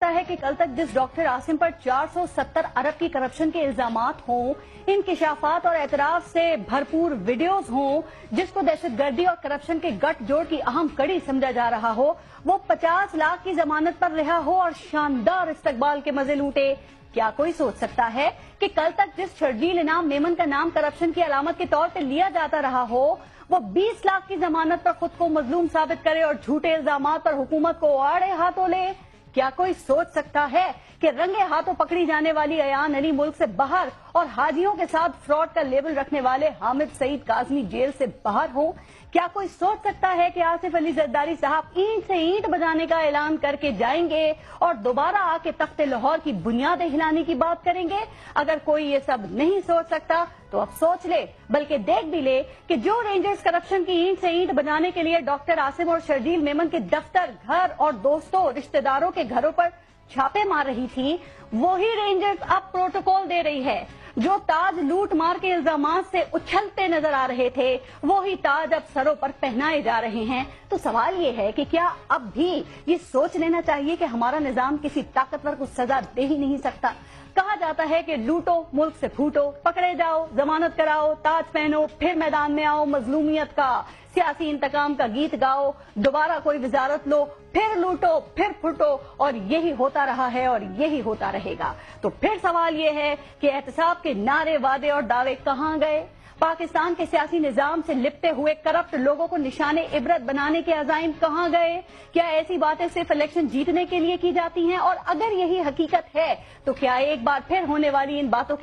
लगता है कि कल तक जिस डॉक्टर आसिम पर 470 अरब की करप्शन के इल्जामात हों, इंकिशाफात और एतराफ से भरपूर वीडियोस हों, जिसको दहशतगर्दी और करप्शन के गठजोड़ की अहम कड़ी समझा जा रहा हो, वो 50 लाख की जमानत पर रिहा हो और शानदार इस्तकबाल के मजे लूटे। क्या कोई सोच सकता है कि कल तक जिस शर्जील इनाम मेमन का नाम करप्शन की अलामत के तौर पर लिया जाता रहा हो, वो 20 लाख की जमानत पर खुद को मजलूम साबित करे और झूठे इल्जामात पर हुकूमत को आड़े हाथों ले? क्या कोई सोच सकता है कि रंगे हाथों पकड़ी जाने वाली अयान अली मुल्क से बाहर और हाजियों के साथ फ्रॉड का लेबल रखने वाले हामिद सईद काज़मी जेल से बाहर हो? क्या कोई सोच सकता है कि आसिफ अली जरदारी साहब ईंट से ईंट बजाने का ऐलान करके जाएंगे और दोबारा आके तख्ते लाहौर की बुनियादें हिलाने की बात करेंगे? अगर कोई ये सब नहीं सोच सकता तो अब सोच ले, बल्कि देख भी ले कि जो रेंजर्स करप्शन की ईंट से ईंट बनाने के लिए डॉक्टर आसिम और शर्जील मेमन के दफ्तर, घर और दोस्तों, रिश्तेदारों के घरों पर छापे मार रही थी, वही रेंजर्स अब प्रोटोकॉल दे रही है। जो ताज लूट मार के इल्जामात से उछलते नजर आ रहे थे, वही ताज अब सरों पर पहनाए जा रहे हैं। तो सवाल ये है कि क्या अब भी ये सोच लेना चाहिए कि हमारा निजाम किसी ताकतवर को सजा दे ही नहीं सकता? कहा जाता है कि लूटो मुल्क से फूटो, पकड़े जाओ, जमानत कराओ, ताज पहनो, फिर मैदान में आओ, मजलूमियत का सियासी इंतकाम का गीत गाओ, दोबारा कोई वजारत लो, फिर लूटो, फिर फूटो, और यही होता रहा है और यही होता रहेगा। तो फिर सवाल ये है कि एहतसाब के नारे, वादे और दावे कहाँ गए? पाकिस्तान के सियासी निजाम से लिपटे हुए करप्ट लोगों को निशाने इबरत बनाने के अज़ाइम कहाँ गए? क्या ऐसी बातें सिर्फ इलेक्शन जीतने के लिए की जाती हैं? और अगर यही हकीकत है तो क्या एक बार फिर होने वाली इन बातों